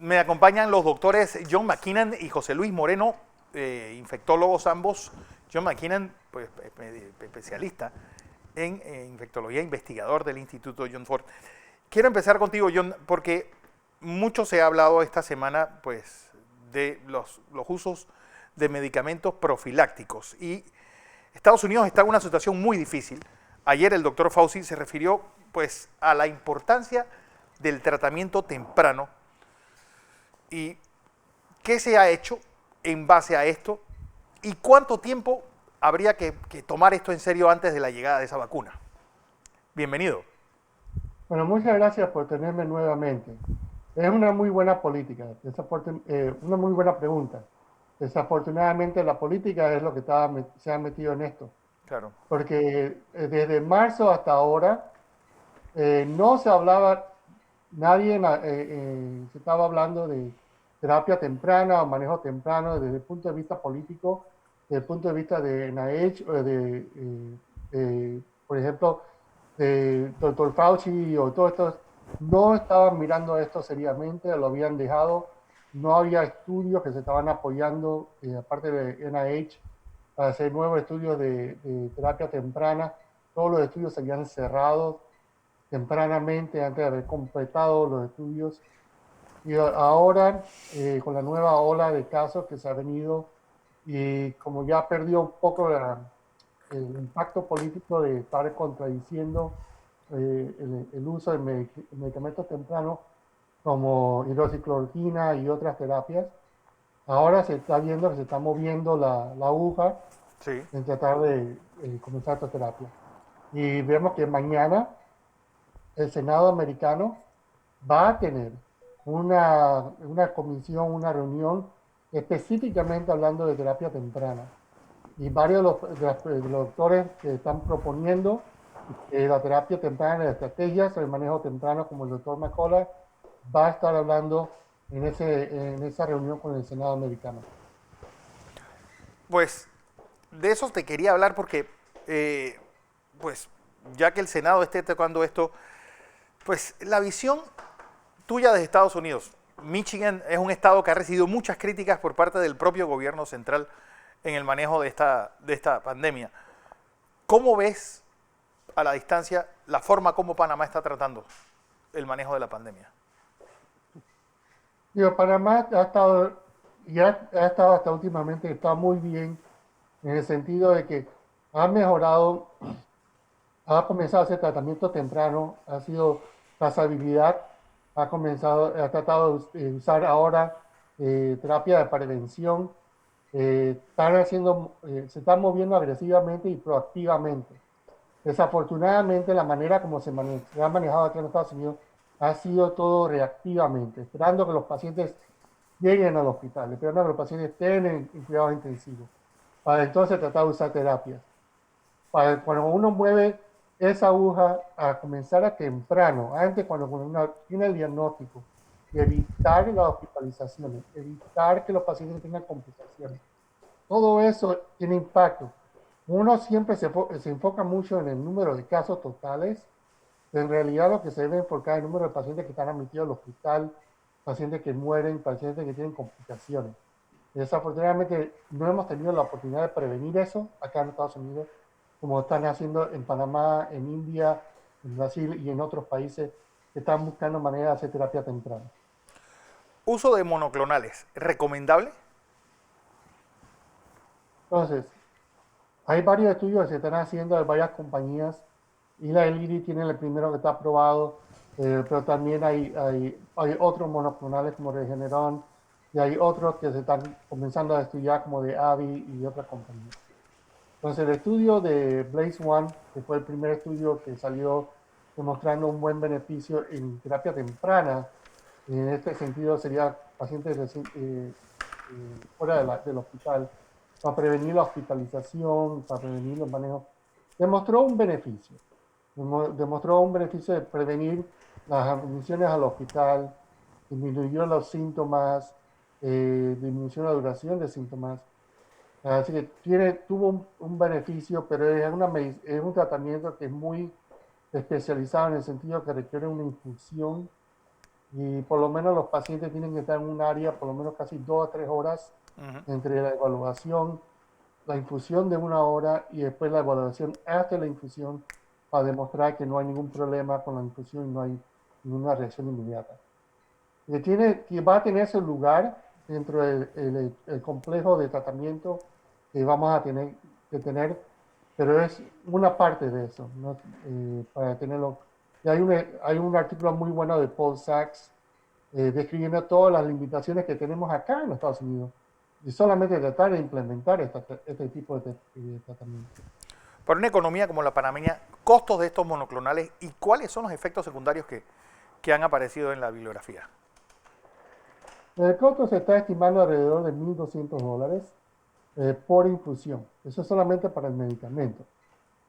Me acompañan los doctores John McKinnon y José Luis Moreno, infectólogos ambos. John McKinnon, pues, especialista en infectología, investigador del Instituto John Ford. Quiero empezar contigo, John, porque mucho se ha hablado esta semana, pues, de los usos de medicamentos profilácticos. Y Estados Unidos está en una situación muy difícil. Ayer el doctor Fauci se refirió, pues, a la importancia del tratamiento temprano y qué se ha hecho en base a esto y cuánto tiempo habría que tomar esto en serio antes de la llegada de esa vacuna. Bienvenido. Bueno, muchas gracias por tenerme nuevamente. Es una muy buena política, una muy buena pregunta. Desafortunadamente la política es lo que se ha metido en esto, Claro. porque desde marzo hasta ahora no se hablaba, se estaba hablando de terapia temprana o manejo temprano desde el punto de vista político, desde el punto de vista de NIH, por ejemplo, de Dr. Fauci o todos estos, no estaban mirando esto seriamente, lo habían dejado, no había estudios que se estaban apoyando, aparte de NIH, para hacer nuevos estudios de terapia temprana. Todos los estudios se habían cerrado tempranamente antes de haber completado los estudios. Y ahora, con la nueva ola de casos que se ha venido, y como ya perdió un poco el impacto político de estar contradiciendo el uso de medicamentos tempranos como hidroxicloroquina y otras terapias, ahora se está viendo que se está moviendo la aguja Sí. en tratar de comenzar esta terapia. Y vemos que mañana el Senado americano va a tener una comisión, una reunión específicamente hablando de terapia temprana. Y varios de los doctores que están proponiendo la terapia temprana, las estrategias, el manejo temprano, como el doctor McCullough, va a estar hablando en esa reunión con el Senado americano. Pues de eso te quería hablar porque, pues, ya que el Senado esté tocando esto, pues la visión tuya de Estados Unidos. Michigan es un estado que ha recibido muchas críticas por parte del propio gobierno central en el manejo de esta pandemia. ¿Cómo ves a la distancia la forma como Panamá está tratando el manejo de la pandemia? Digo, Panamá ya ha estado hasta últimamente, está muy bien en el sentido de que ha mejorado, ha comenzado a hacer tratamiento temprano, ha sido trazabilidad, ha tratado de usar ahora terapia de prevención, se están moviendo agresivamente y proactivamente. Desafortunadamente, la manera como se ha manejado aquí en Estados Unidos ha sido todo reactivamente, esperando que los pacientes lleguen al hospital, esperando que los pacientes estén en cuidados intensivos, para entonces tratar de usar terapias. Cuando uno mueve esa aguja a comenzar a temprano, antes cuando uno tiene el diagnóstico, y evitar las hospitalizaciones, evitar que los pacientes tengan complicaciones, todo eso tiene impacto. Uno siempre se enfoca mucho en el número de casos totales, pero en realidad lo que se debe enfocar es el número de pacientes que están admitidos al hospital, pacientes que mueren, pacientes que tienen complicaciones. Desafortunadamente no hemos tenido la oportunidad de prevenir eso acá en Estados Unidos, como están haciendo en Panamá, en India, en Brasil y en otros países que están buscando maneras de hacer terapia temprana. Uso de monoclonales, ¿recomendable? Entonces, hay varios estudios que se están haciendo de varias compañías. Eli Lilly tiene el primero que está aprobado, pero también hay otros monoclonales como Regeneron y hay otros que se están comenzando a estudiar como de AbbVie y otras compañías. Entonces, el estudio de Blaze One, que fue el primer estudio que salió demostrando un buen beneficio en terapia temprana, en este sentido sería pacientes fuera del hospital, para prevenir la hospitalización, para prevenir los manejos, demostró un beneficio. Demostró un beneficio de prevenir las admisiones al hospital, disminuyó los síntomas, disminuyó la duración de síntomas. Así que tuvo un beneficio, pero es un tratamiento que es muy especializado en el sentido que requiere una infusión y por lo menos los pacientes tienen que estar en un área por lo menos casi 2 a 3 horas entre la evaluación, la infusión de 1 hora y después la evaluación hasta la infusión para demostrar que no hay ningún problema con la infusión y no hay ninguna reacción inmediata. Que va a tener su lugar dentro del complejo de tratamiento que vamos a tener que tener, pero es una parte de eso, ¿no? Para tenerlo. Y hay un artículo muy bueno de Paul Sachs describiendo todas las limitaciones que tenemos acá en los Estados Unidos y solamente tratar de implementar este tipo de tratamiento. Para una economía como la panameña, costos de estos monoclonales y cuáles son los efectos secundarios que han aparecido en la bibliografía. El costo se está estimando alrededor de $1,200 por infusión. Eso es solamente para el medicamento.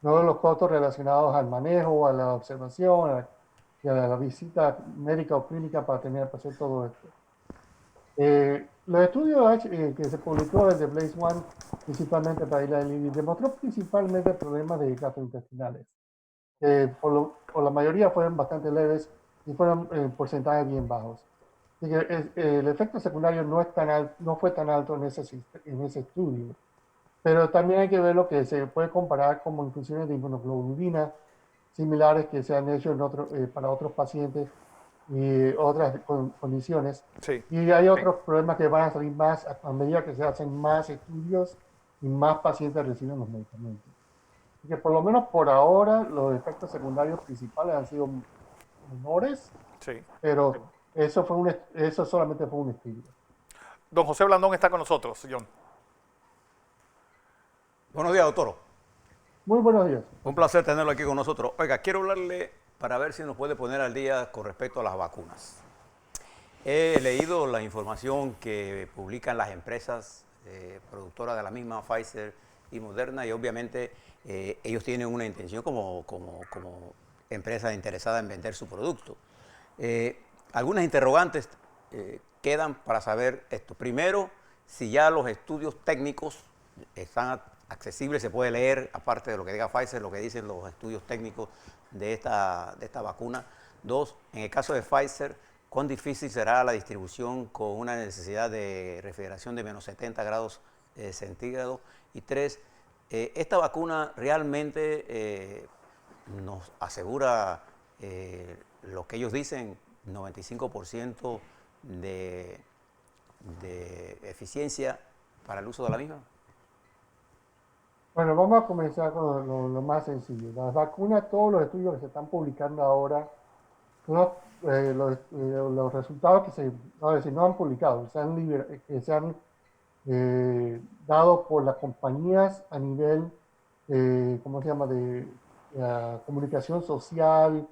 No los costos relacionados al manejo, a la observación y a la visita médica o clínica para tener para hacer todo esto. Los estudios que se publicó desde Blaze One, principalmente para Eli Lilly, demostró principalmente problemas de gastrointestinales. Por la mayoría fueron bastante leves y fueron porcentajes bien bajos. Así que el efecto secundario no fue tan alto en ese estudio. Pero también hay que ver lo que se puede comparar como infusiones de inmunoglobulina similares que se han hecho para otros pacientes y otras condiciones. Sí. Y hay otros problemas que van a salir más a medida que se hacen más estudios y más pacientes reciben los medicamentos. Así que por lo menos por ahora los efectos secundarios principales han sido menores, Sí. pero eso solamente fue un estudio. Don José Blandón está con nosotros, John. Buenos días, doctor. Muy buenos días. Un placer tenerlo aquí con nosotros. Oiga, quiero hablarle para ver si nos puede poner al día con respecto a las vacunas. He leído la información que publican las empresas productoras de la misma Pfizer y Moderna y obviamente ellos tienen una intención como empresa interesada en vender su producto. Algunas interrogantes quedan para saber esto. Primero, si ya los estudios técnicos están accesibles, se puede leer, aparte de lo que diga Pfizer, lo que dicen los estudios técnicos de esta vacuna. Dos, en el caso de Pfizer, ¿cuán difícil será la distribución con una necesidad de refrigeración de menos 70 grados centígrados? Y tres, ¿esta vacuna realmente nos asegura lo que ellos dicen, 95% de eficiencia para el uso de la misma? Bueno, vamos a comenzar con lo más sencillo. Las vacunas, todos los estudios que se están publicando ahora, los resultados no han publicado, que se han dado por las compañías a nivel, ¿cómo se llama?, de comunicación social,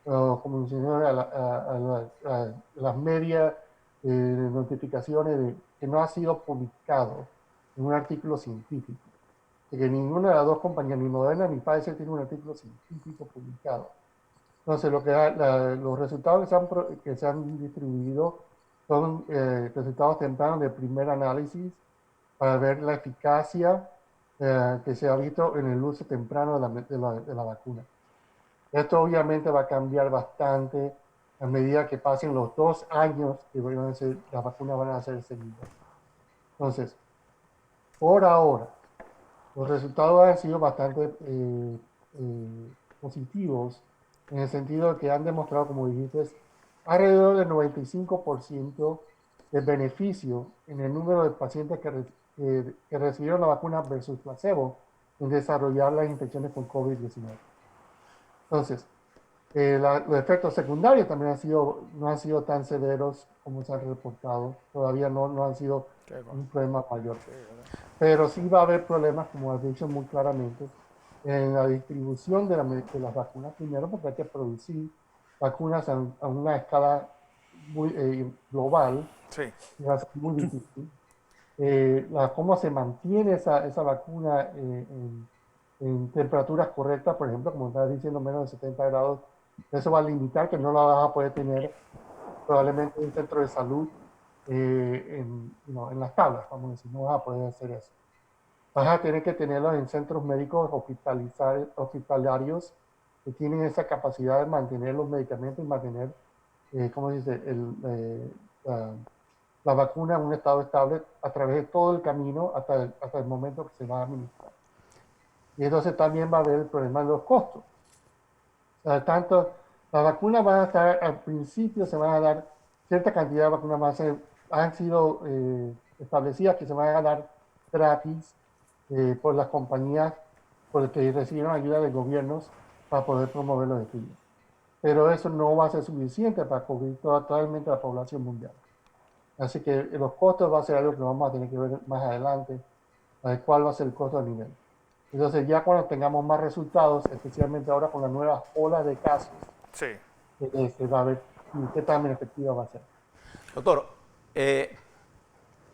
comunicación a las medias, notificaciones que no ha sido publicado en un artículo científico. De que ninguna de las dos compañías, ni Moderna ni Pfizer, tiene un artículo científico publicado. Entonces, los resultados que se han distribuido son resultados tempranos del primer análisis para ver la eficacia que se ha visto en el uso temprano de la vacuna. Esto obviamente va a cambiar bastante a medida que pasen los 2 años que las vacunas van a ser seguidas. Entonces, por ahora, los resultados han sido bastante positivos en el sentido de que han demostrado, como dijiste, alrededor del 95% de beneficio en el número de pacientes que recibieron la vacuna versus placebo en desarrollar las infecciones con COVID-19. Entonces, los efectos secundarios también no han sido tan severos como se han reportado. Todavía no han sido un problema mayor. Pero sí va a haber problemas, como has dicho muy claramente, en la distribución de las vacunas. Primero, porque hay que producir vacunas a una escala muy global. Sí. Y va a ser muy difícil. Cómo se mantiene esa vacuna en temperaturas correctas, por ejemplo, como estás diciendo, menos de 70 grados, eso va a limitar que no la vas a poder tener probablemente en un centro de salud en las tablas, vamos a decir, no vas a poder hacer eso. Vas a tener que tenerlos en centros médicos hospitalarios que tienen esa capacidad de mantener los medicamentos y mantener ¿cómo se dice? La vacuna en un estado estable a través de todo el camino hasta el momento que se va a administrar. Y entonces también va a haber el problema de los costos. O sea, tanto las vacunas van a estar, al principio se van a dar cierta cantidad de vacunas más, han sido establecidas que se van a dar gratis por las compañías por que recibieron ayuda de gobiernos para poder promover los estudios. Pero eso no va a ser suficiente para cubrir totalmente la población mundial. Así que los costos va a ser algo que vamos a tener que ver más adelante, a ver cuál va a ser el costo a nivel. Entonces ya cuando tengamos más resultados, especialmente ahora con las nuevas olas de casos, Sí. se va a ver qué tan efectiva va a ser. Doctor,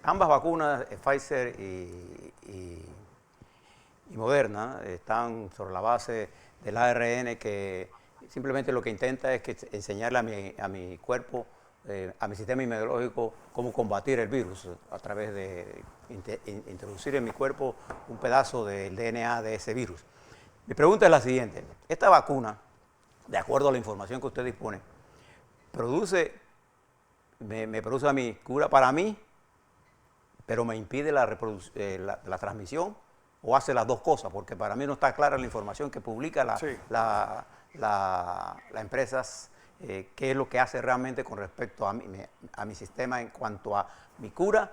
ambas vacunas, Pfizer y Moderna, están sobre la base del ARN que simplemente lo que intenta es enseñarle a mi cuerpo, a mi sistema inmunológico, cómo combatir el virus a través de introducir en mi cuerpo un pedazo del DNA de ese virus. Mi pregunta es la siguiente. Esta vacuna, de acuerdo a la información que usted dispone, me produce a mí cura para mí, pero me impide la transmisión, o hace las dos cosas, porque para mí no está clara la información que publica la empresas, qué es lo que hace realmente con respecto a mi sistema en cuanto a mi cura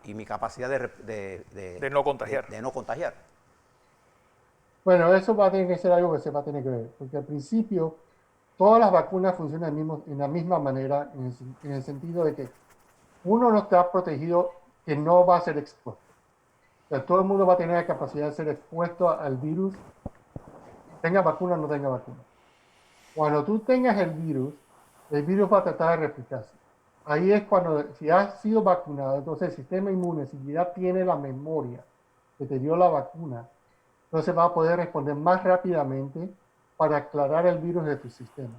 y mi capacidad De no contagiar. de no contagiar. Bueno, eso va a tener que ser algo que se va a tener que ver, porque al principio todas las vacunas funcionan en la misma manera, en el sentido de que uno no está protegido que no va a ser expuesto. O sea, todo el mundo va a tener la capacidad de ser expuesto al virus, tenga vacuna o no tenga vacuna. Cuando tú tengas el virus va a tratar de replicarse. Ahí es cuando, si has sido vacunado, entonces el sistema inmune, si ya tiene la memoria que te dio la vacuna, entonces va a poder responder más rápidamente para aclarar el virus de tu sistema.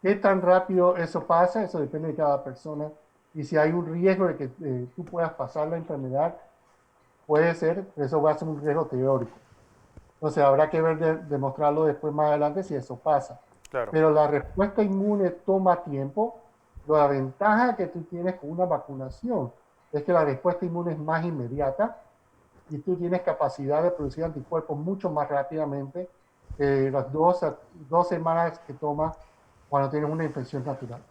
¿Qué tan rápido eso pasa? Eso depende de cada persona. Y si hay un riesgo de que tú puedas pasar la enfermedad, puede ser, eso va a ser un riesgo teórico. Entonces habrá que ver demostrarlo después más adelante si eso pasa. Claro. Pero la respuesta inmune toma tiempo. La ventaja que tú tienes con una vacunación es que la respuesta inmune es más inmediata y tú tienes capacidad de producir anticuerpos mucho más rápidamente que las dos semanas que toma cuando tienes una infección natural.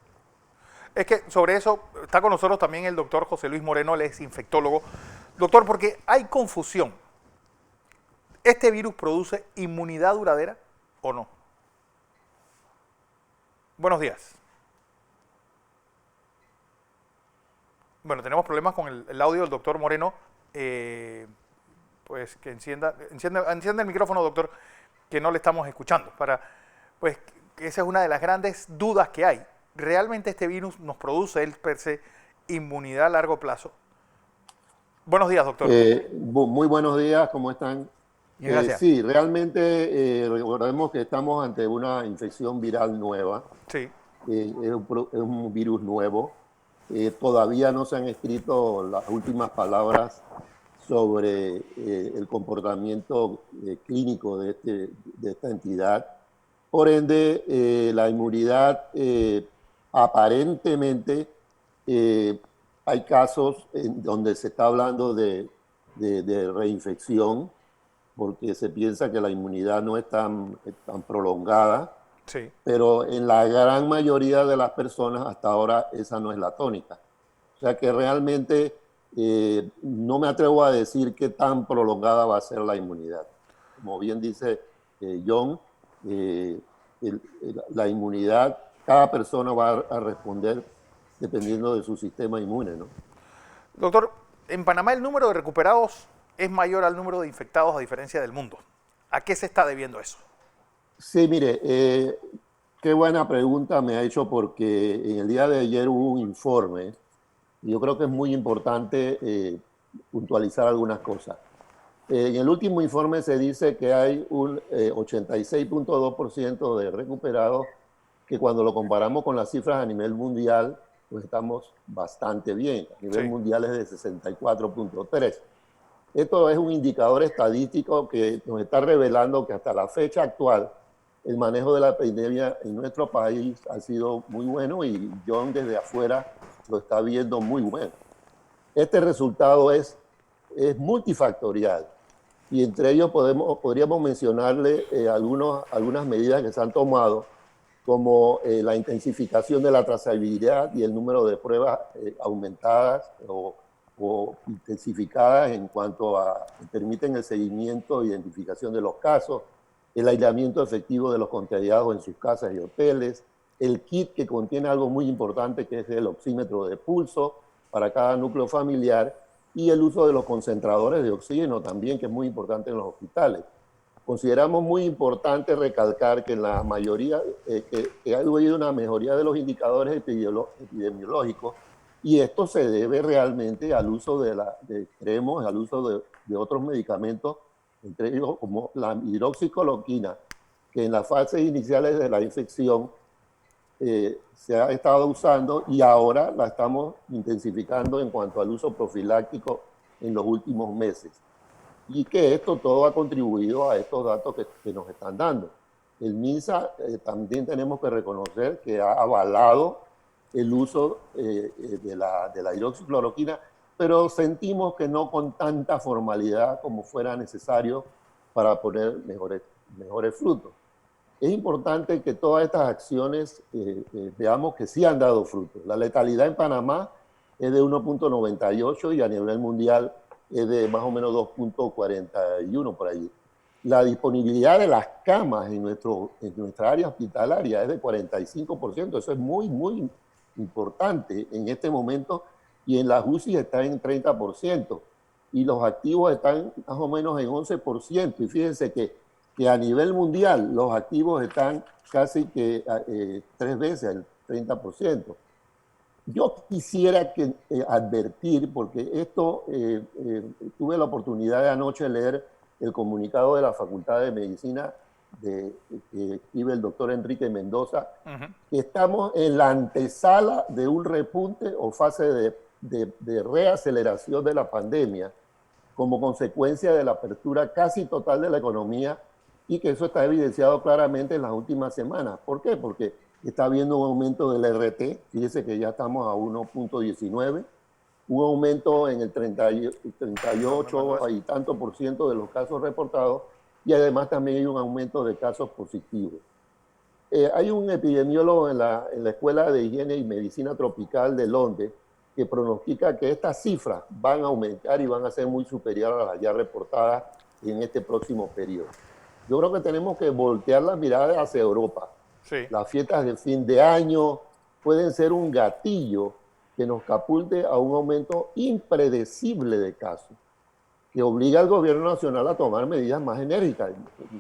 Es que sobre eso está con nosotros también el doctor José Luis Moreno, él es infectólogo. Doctor, porque hay confusión. ¿Este virus produce inmunidad duradera o no? Buenos días. Bueno, tenemos problemas con el audio del doctor Moreno. Pues que encienda el micrófono, doctor, que no le estamos escuchando. Pues esa es una de las grandes dudas que hay. ¿Realmente este virus nos produce, él per se, inmunidad a largo plazo? Buenos días, doctor. Muy buenos días, ¿cómo están? Bien, gracias. Sí, realmente recordemos que estamos ante una infección viral nueva. Sí. Es un virus nuevo. Todavía no se han escrito las últimas palabras sobre el comportamiento clínico de esta entidad. Por ende, la inmunidad aparentemente hay casos en donde se está hablando de reinfección, porque se piensa que la inmunidad no es tan prolongada. Sí. Pero en la gran mayoría de las personas hasta ahora esa no es la tónica. O sea que realmente no me atrevo a decir qué tan prolongada va a ser la inmunidad. Como bien dice John, la inmunidad, cada persona va a responder dependiendo de su sistema inmune, ¿no? Doctor, en Panamá el número de recuperados es mayor al número de infectados a diferencia del mundo. ¿A qué se está debiendo eso? Sí, mire, qué buena pregunta me ha hecho, porque en el día de ayer hubo un informe y yo creo que es muy importante puntualizar algunas cosas. En el último informe se dice que hay un 86.2% de recuperados, que cuando lo comparamos con las cifras a nivel mundial, pues estamos bastante bien. A nivel mundial es de 64.3%. Esto es un indicador estadístico que nos está revelando que hasta la fecha actual el manejo de la pandemia en nuestro país ha sido muy bueno y John desde afuera lo está viendo muy bueno. Este resultado es multifactorial y entre ellos podríamos mencionarle algunas medidas que se han tomado, como la intensificación de la trazabilidad y el número de pruebas aumentadas o intensificadas en cuanto a que permiten el seguimiento e identificación de los casos, el aislamiento efectivo de los contagiados en sus casas y hoteles, el kit que contiene algo muy importante que es el oxímetro de pulso para cada núcleo familiar y el uso de los concentradores de oxígeno también, que es muy importante en los hospitales. Consideramos muy importante recalcar que en la mayoría, que ha habido una mejoría de los indicadores epidemiológicos y esto se debe realmente al uso creemos, al uso de otros medicamentos, entre ellos como la hidroxicloroquina, que en las fases iniciales de la infección se ha estado usando y ahora la estamos intensificando en cuanto al uso profiláctico en los últimos meses. Y que esto todo ha contribuido a estos datos que nos están dando. El MINSA también tenemos que reconocer que ha avalado el uso de la hidroxicloroquina, pero sentimos que no con tanta formalidad como fuera necesario para poner mejores frutos. Es importante que todas estas acciones veamos que sí han dado frutos. La letalidad en Panamá es de 1.98 y a nivel mundial es de más o menos 2.41 por allí. La disponibilidad de las camas en nuestra área hospitalaria es de 45%. Eso es muy, muy importante en este momento. Y en las UCI está en 30%. Y los activos están más o menos en 11%. Y fíjense que a nivel mundial los activos están casi que 3 veces el 30%. Yo quisiera advertir, porque esto, tuve la oportunidad de anoche leer el comunicado de la Facultad de Medicina que escribe el doctor Enrique Mendoza, que estamos en la antesala de un repunte o fase de reaceleración de la pandemia como consecuencia de la apertura casi total de la economía y que eso está evidenciado claramente en las últimas semanas. ¿Por qué? Porque está habiendo un aumento del RT, fíjese que ya estamos a 1.19, un aumento en el 38 y tanto por ciento de los casos reportados y además también hay un aumento de casos positivos. Hay un epidemiólogo en la Escuela de Higiene y Medicina Tropical de Londres que pronostica que estas cifras van a aumentar y van a ser muy superiores a las ya reportadas en este próximo periodo. Yo creo que tenemos que voltear las miradas hacia Europa. Sí. Las fiestas de fin de año pueden ser un gatillo que nos capulte a un aumento impredecible de casos, que obliga al gobierno nacional a tomar medidas más enérgicas.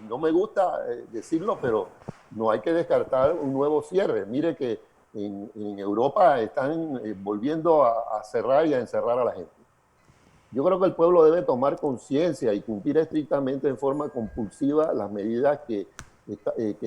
No me gusta decirlo, pero no hay que descartar un nuevo cierre. Mire que en Europa están volviendo a cerrar y a encerrar a la gente. Yo creo que el pueblo debe tomar conciencia y cumplir estrictamente en forma compulsiva las medidas que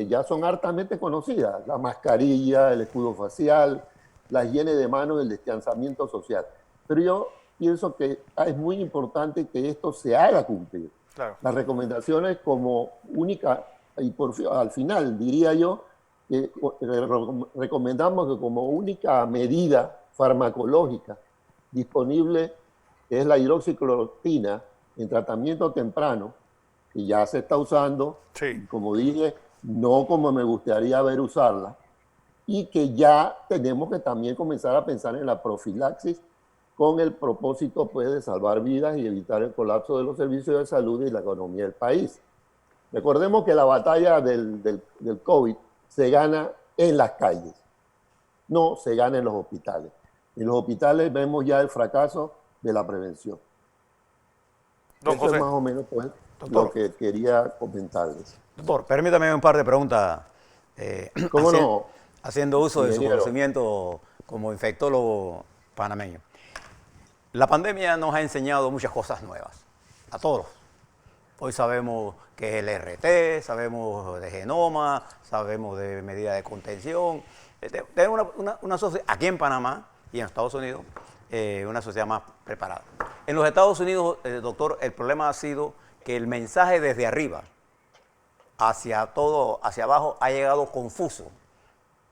ya son hartamente conocidas, la mascarilla, el escudo facial, la higiene de manos y el distanciamiento social. Pero yo pienso que es muy importante que esto se haga cumplir. Claro. Las recomendaciones como única, y al final diría yo, que recomendamos que como única medida farmacológica disponible es la hidroxicloroquina en tratamiento temprano, que ya se está usando, Sí. como dije, no como me gustaría ver usarla, y que ya tenemos que también comenzar a pensar en la profilaxis con el propósito pues, de salvar vidas y evitar el colapso de los servicios de salud y la economía del país. Recordemos que la batalla del COVID se gana en las calles, no se gana en los hospitales. En los hospitales vemos ya el fracaso de la prevención. Don Eso José. es más o menos pues, Doctor. lo que quería comentarles. Doctor, permítame un par de preguntas. ¿Cómo no? Haciendo uso de su Ingeniero. conocimiento como infectólogo panameño. La pandemia nos ha enseñado muchas cosas nuevas, a todos. Hoy sabemos qué es el RT, sabemos de genoma, sabemos de medidas de contención. Tenemos una sociedad, aquí en Panamá y en Estados Unidos, una sociedad más preparada. En los Estados Unidos, doctor, el problema ha sido que el mensaje desde arriba hacia todo, hacia abajo, ha llegado confuso.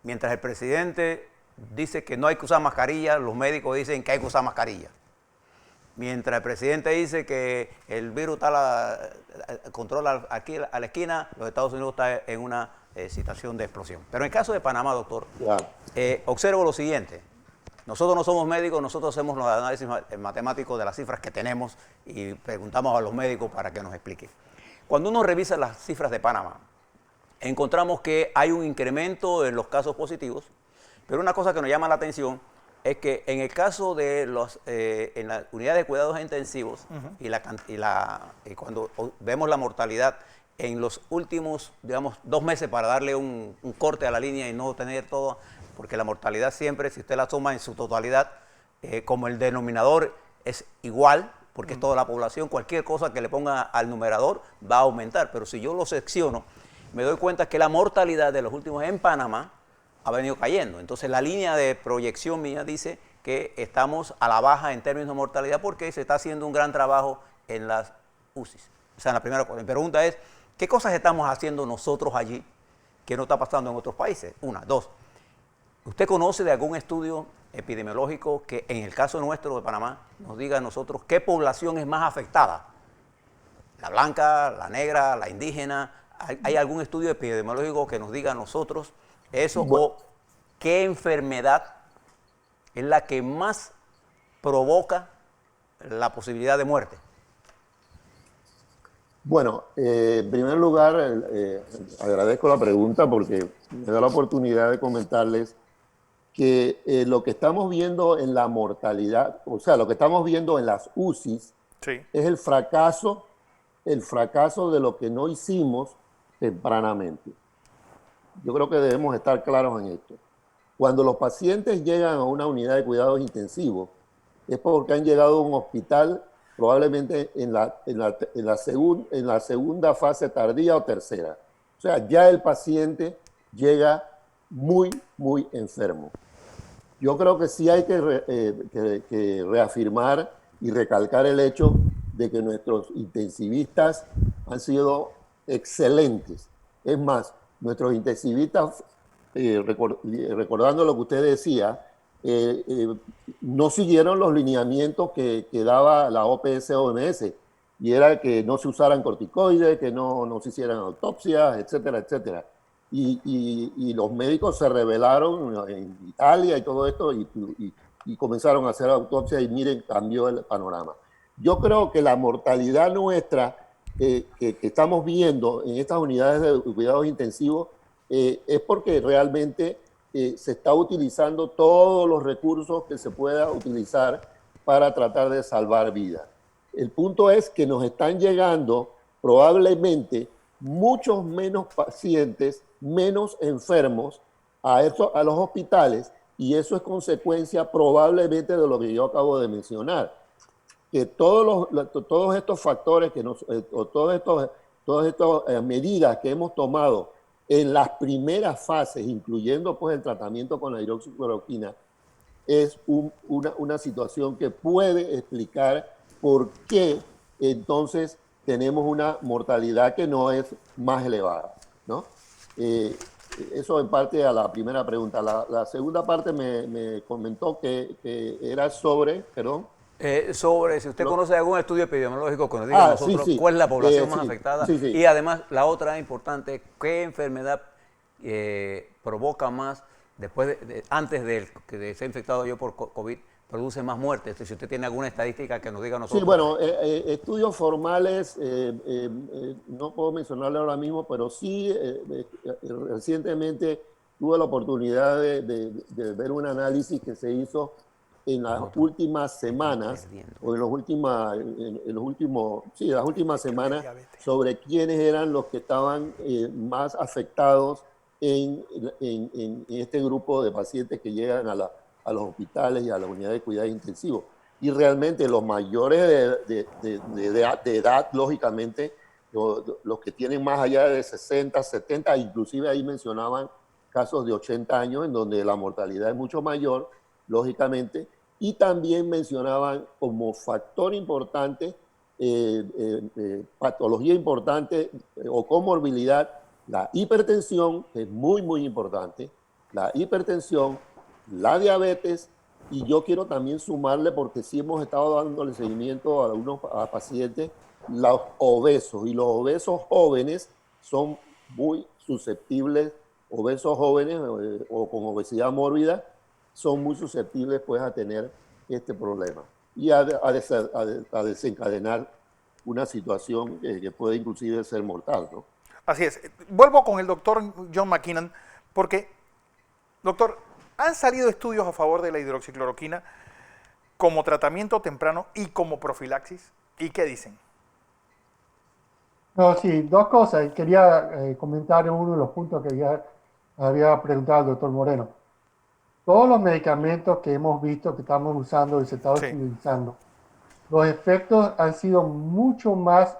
Mientras el presidente dice que no hay que usar mascarilla, los médicos dicen que hay que usar mascarilla. Mientras el presidente dice que el virus está controla aquí a la esquina, los Estados Unidos están en una situación de explosión. Pero en el caso de Panamá, doctor, Claro. observo lo siguiente. Nosotros no somos médicos, nosotros hacemos los análisis matemáticos de las cifras que tenemos y preguntamos a los médicos para que nos expliquen. Cuando uno revisa las cifras de Panamá, encontramos que hay un incremento en los casos positivos, pero una cosa que nos llama la atención es que en el caso de en las unidades de cuidados intensivos y cuando vemos la mortalidad en los últimos, digamos, 2 meses para darle un corte a la línea y no tener todo, porque la mortalidad siempre, si usted la toma en su totalidad, como el denominador es igual, porque es toda la población, cualquier cosa que le ponga al numerador va a aumentar, pero si yo lo secciono, me doy cuenta que la mortalidad de los últimos en Panamá ha venido cayendo. Entonces la línea de proyección mía dice que estamos a la baja en términos de mortalidad porque se está haciendo un gran trabajo en las UCIs. O sea, la primera cosa. Mi pregunta es, ¿qué cosas estamos haciendo nosotros allí que no está pasando en otros países? Una. Dos, ¿usted conoce de algún estudio epidemiológico que en el caso nuestro de Panamá nos diga a nosotros qué población es más afectada? ¿La blanca, la negra, la indígena? ¿Hay algún estudio epidemiológico que nos diga a nosotros eso? ¿O qué enfermedad es la que más provoca la posibilidad de muerte? Bueno, en primer lugar, agradezco la pregunta porque me da la oportunidad de comentarles que lo que estamos viendo en la mortalidad, o sea, lo que estamos viendo en las UCIs, Sí. es el fracaso de lo que no hicimos tempranamente. Yo creo que debemos estar claros en esto. Cuando los pacientes llegan a una unidad de cuidados intensivos, es porque han llegado a un hospital probablemente en la segunda fase tardía o tercera. O sea, ya el paciente llega muy, muy enfermo. Yo creo que sí hay que reafirmar y recalcar el hecho de que nuestros intensivistas han sido excelentes. Es más, nuestros intensivistas, recordando lo que usted decía, no siguieron los lineamientos que daba la OPS-OMS, y era que no se usaran corticoides, que no se hicieran autopsias, etcétera, etcétera. Y los médicos se rebelaron en Italia y todo esto, y comenzaron a hacer autopsias, y miren, cambió el panorama. Yo creo que la mortalidad nuestra que estamos viendo en estas unidades de cuidados intensivos es porque realmente se está utilizando todos los recursos que se pueda utilizar para tratar de salvar vidas. El punto es que nos están llegando probablemente muchos menos pacientes, menos enfermos a los hospitales, y eso es consecuencia probablemente de lo que yo acabo de mencionar, que todos estos factores, todas estas medidas que hemos tomado en las primeras fases, incluyendo pues el tratamiento con la hidroxicloroquina, es una situación que puede explicar por qué entonces tenemos una mortalidad que no es más elevada, ¿no? Eso en parte a la primera pregunta. La segunda parte me comentó que era sobre, perdón. Sobre si usted conoce algún estudio epidemiológico que nos diga a nosotros sí. cuál es la población más afectada. Sí. Y además, la otra importante, ¿qué enfermedad provoca más antes de ser infectado yo por COVID, produce más muertes? Si usted tiene alguna estadística que nos diga a nosotros. Sí, bueno, estudios formales, no puedo mencionarle ahora mismo, pero sí, recientemente tuve la oportunidad de ver un análisis que se hizo en las últimas semanas, o en las últimas semanas, sobre quiénes eran los que estaban más afectados en este grupo de pacientes que llegan a los hospitales y a las unidades de cuidados intensivos. Y realmente los mayores de edad, lógicamente, los que tienen más allá de 60, 70, inclusive ahí mencionaban casos de 80 años, en donde la mortalidad es mucho mayor, lógicamente, y también mencionaban como factor importante patología importante o comorbilidad, la hipertensión, que es muy, muy importante, la hipertensión, la diabetes, y yo quiero también sumarle, porque sí hemos estado dándole seguimiento a pacientes, los obesos, y los obesos jóvenes son muy susceptibles, obesos jóvenes o con obesidad mórbida, son muy susceptibles pues a tener este problema y a desencadenar una situación que puede inclusive ser mortal, ¿no? Así es. Vuelvo con el doctor John McKinnon, porque, doctor, han salido estudios a favor de la hidroxicloroquina como tratamiento temprano y como profilaxis. ¿Y qué dicen? No, sí, dos cosas. Quería comentar uno de los puntos que ya había preguntado el doctor Moreno. Todos los medicamentos que hemos visto que estamos usando y se están Sí. utilizando, los efectos han sido mucho más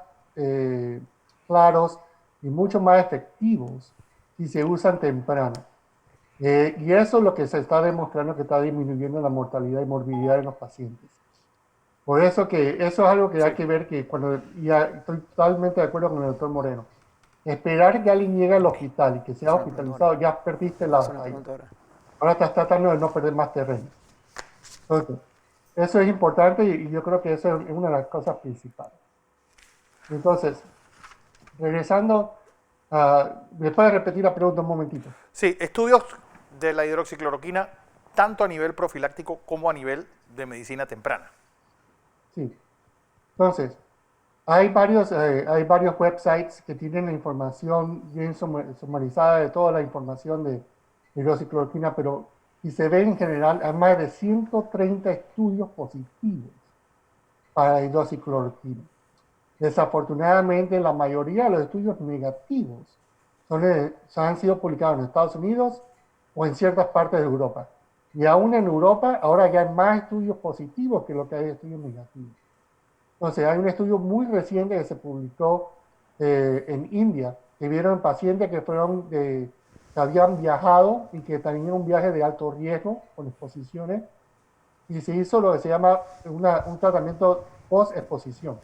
claros y mucho más efectivos si se usan temprano. Y eso es lo que se está demostrando que está disminuyendo la mortalidad y morbilidad en los pacientes. Por eso que eso es algo que Sí. hay que ver que cuando, ya estoy totalmente de acuerdo con el doctor Moreno, esperar que alguien llegue al hospital y que sea hospitalizado, ya perdiste la batalla. Ahora estás tratando de no perder más terreno. Entonces, eso es importante y yo creo que eso es una de las cosas principales. Entonces, regresando, ¿me puedes repetir la pregunta un momentito? Sí, estudios de la hidroxicloroquina tanto a nivel profiláctico como a nivel de medicina temprana. Sí. Entonces, hay varios websites que tienen la información bien sumarizada de toda la información de hidroxicloroquina, pero si se ve en general, hay más de 130 estudios positivos para hidroxicloroquina. Desafortunadamente, la mayoría de los estudios negativos han sido publicados en Estados Unidos o en ciertas partes de Europa. Y aún en Europa, ahora ya hay más estudios positivos que lo que hay estudios negativos. Entonces, hay un estudio muy reciente que se publicó en India, que vieron pacientes que habían viajado y que tenían un viaje de alto riesgo con exposiciones, y se hizo lo que se llama un tratamiento post-exposición.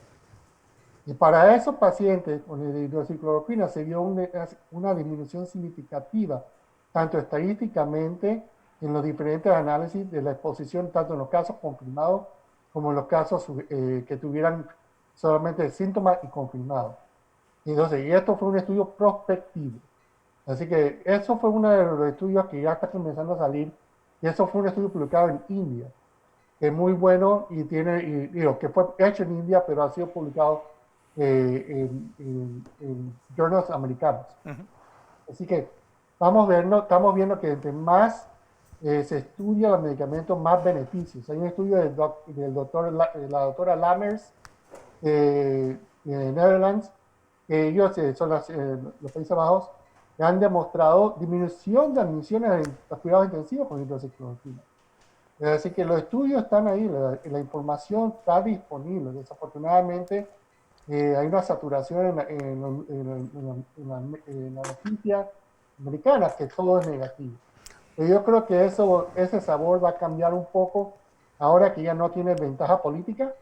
Y para esos pacientes con hidroxicloroquina se vio una disminución significativa, tanto estadísticamente en los diferentes análisis de la exposición, tanto en los casos confirmados como en los casos que tuvieran solamente síntomas y confirmados. Entonces, y esto fue un estudio prospectivo. Así que eso fue uno de los estudios que ya está comenzando a salir, y eso fue un estudio publicado en India, que es muy bueno y digo, que fue hecho en India, pero ha sido publicado en journals americanos. Así que estamos viendo que entre más se estudia los medicamentos, más beneficios. Hay un estudio la doctora Lammers de Netherlands, que ellos son los Países Bajos, que han demostrado disminución de admisiones en los cuidados intensivos con hidroxicloroquina. Así que los estudios están ahí, la información está disponible. Desafortunadamente, hay una saturación en la noticia americana que todo es negativo. Pero yo creo que ese sabor va a cambiar un poco ahora que ya no tiene ventaja política,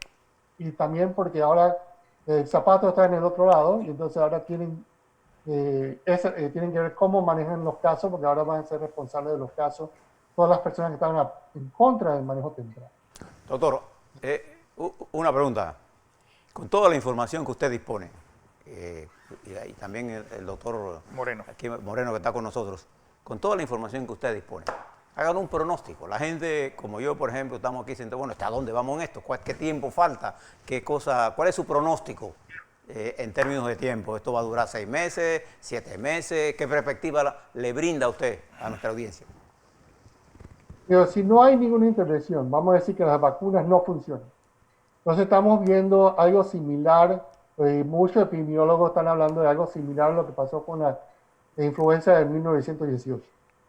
y también porque ahora el zapato está en el otro lado, y entonces ahora tienen que ver cómo manejan los casos, porque ahora van a ser responsables de los casos todas las personas que estaban en contra del manejo temprano. Doctor, una pregunta. Con toda la información que usted dispone, y también el doctor Moreno. aquí, Moreno, que está con nosotros, con toda la información que usted dispone, hagan un pronóstico. La gente, como yo, por ejemplo, estamos aquí sentados, bueno, ¿hasta dónde vamos en esto? ¿Qué tiempo falta? ¿Cuál es su pronóstico en términos de tiempo? ¿Esto va a durar 6 meses, 7 meses? ¿Qué perspectiva le brinda usted a nuestra audiencia? Pero si no hay ninguna intervención, vamos a decir que las vacunas no funcionan. Entonces estamos viendo algo similar, muchos epidemiólogos están hablando de algo similar a lo que pasó con la influenza de 1918.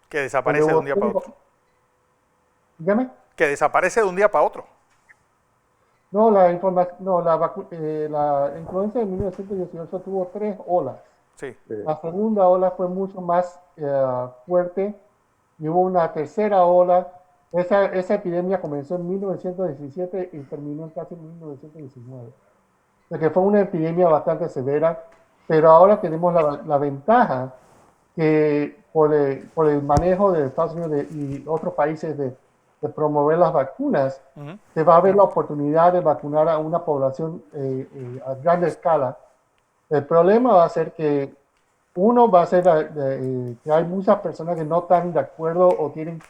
Que desaparece de un día para otro. Dígame. Que desaparece de un día para otro. No, la influenza de 1918 tuvo 3 olas. Sí. La segunda ola fue mucho más fuerte y hubo una tercera ola. Esa epidemia comenzó en 1917 y terminó en casi 1919. de que fue una epidemia bastante severa, pero ahora tenemos la ventaja que por el manejo de Estados Unidos y otros países de promover las vacunas, se va a ver la oportunidad de vacunar a una población a gran escala. El problema va a ser que uno va a ser que hay muchas personas que no están de acuerdo o tienen,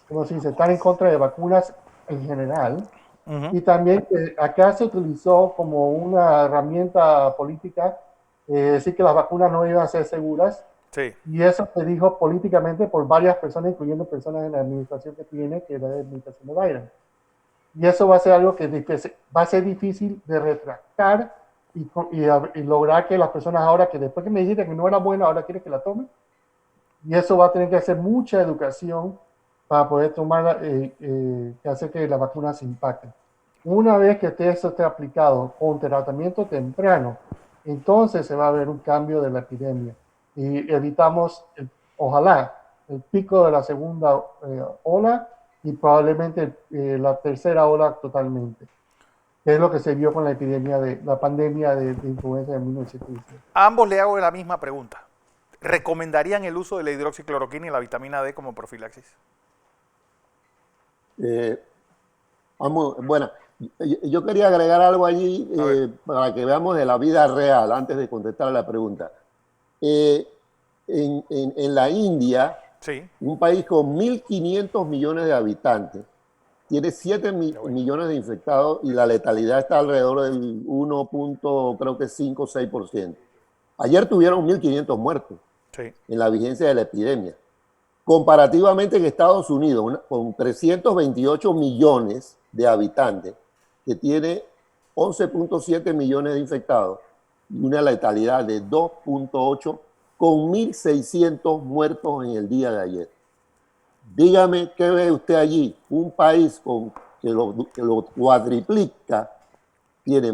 ¿cómo se dice?, están en contra de vacunas en general. Y también acá se utilizó como una herramienta política decir que las vacunas no iban a ser seguras. Sí. Y eso se dijo políticamente por varias personas, incluyendo personas en la administración que tiene, que es la administración de Biden. Y eso va a ser algo que va a ser difícil de retractar y lograr que las personas ahora, que después que me dijiste que no era buena, ahora quieren que la tomen. Y eso va a tener que hacer mucha educación para poder tomar, que hacer que la vacuna se impacte. Una vez que eso esté aplicado con tratamiento temprano, entonces se va a ver un cambio de la epidemia y evitamos, ojalá, el pico de la segunda ola y probablemente la tercera ola totalmente, que es lo que se vio con la epidemia de la pandemia de influenza de 1917. A ambos le hago la misma pregunta. ¿Recomendarían el uso de la hidroxicloroquina y la vitamina D como profilaxis? Bueno, yo quería agregar algo allí para que veamos de la vida real antes de contestar la pregunta. En la India, Sí. un país con 1.500 millones de habitantes, tiene 7 millones de infectados y la letalidad está alrededor del 1.5 o 6%. Ayer tuvieron 1.500 muertos Sí. en la vigencia de la epidemia. Comparativamente en Estados Unidos, con 328 millones de habitantes, que tiene 11.7 millones de infectados y una letalidad de 2.8, con 1.600 muertos en el día de ayer. Dígame, ¿qué ve usted allí? Un país que lo cuadriplica, tiene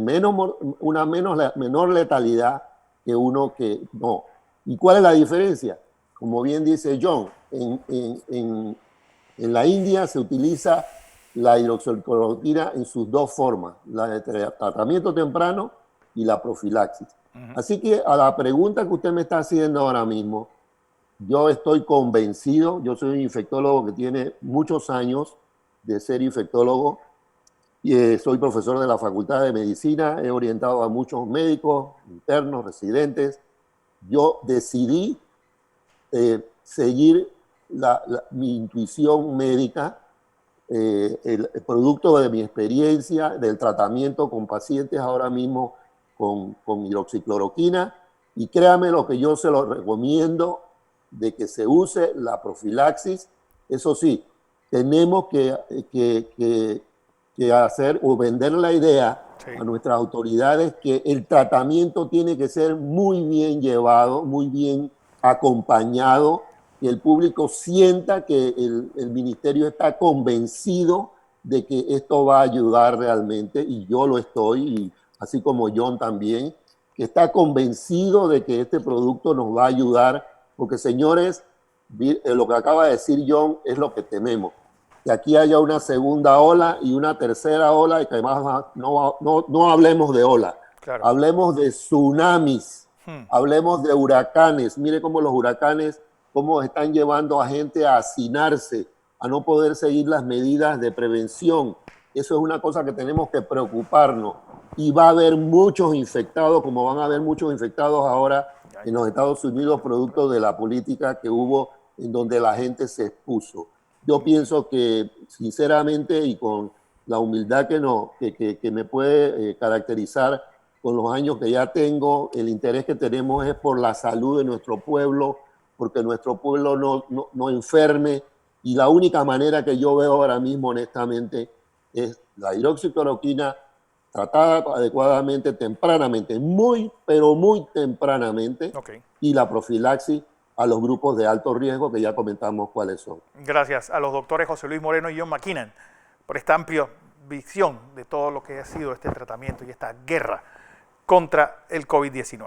una menor letalidad que uno que no. ¿Y cuál es la diferencia? Como bien dice John, en la India se utiliza la hidroxicloroquina en sus dos formas, la de tratamiento temprano y la profilaxis. Así que a la pregunta que usted me está haciendo ahora mismo, yo estoy convencido, yo soy un infectólogo que tiene muchos años de ser infectólogo y soy profesor de la Facultad de Medicina, he orientado a muchos médicos, internos, residentes. Yo decidí seguir mi intuición médica, el producto de mi experiencia del tratamiento con pacientes ahora mismo con hidroxicloroquina, y créame lo que yo se lo recomiendo de que se use la profilaxis. Eso sí, tenemos que hacer o vender la idea a nuestras autoridades que el tratamiento tiene que ser muy bien llevado, muy bien acompañado, que el público sienta que el ministerio está convencido de que esto va a ayudar realmente, y yo lo estoy, y así como John también, que está convencido de que este producto nos va a ayudar, porque señores, lo que acaba de decir John es lo que tememos, que aquí haya una segunda ola y una tercera ola, y que además no hablemos de ola, Claro. hablemos de tsunamis, hablemos de huracanes. Mire cómo los huracanes, cómo están llevando a gente a hacinarse, a no poder seguir las medidas de prevención. Eso es una cosa que tenemos que preocuparnos. Y va a haber muchos infectados, como van a haber muchos infectados ahora en los Estados Unidos, producto de la política que hubo en donde la gente se expuso. Yo pienso que, sinceramente, y con la humildad que me puede caracterizar con los años que ya tengo, el interés que tenemos es por la salud de nuestro pueblo, porque nuestro pueblo no enferme, y la única manera que yo veo ahora mismo, honestamente, es la hidroxicloroquina tratada adecuadamente, tempranamente, pero muy tempranamente, y la profilaxis a los grupos de alto riesgo que ya comentamos cuáles son. Gracias a los doctores José Luis Moreno y John McKinnon por esta amplia visión de todo lo que ha sido este tratamiento y esta guerra contra el COVID-19.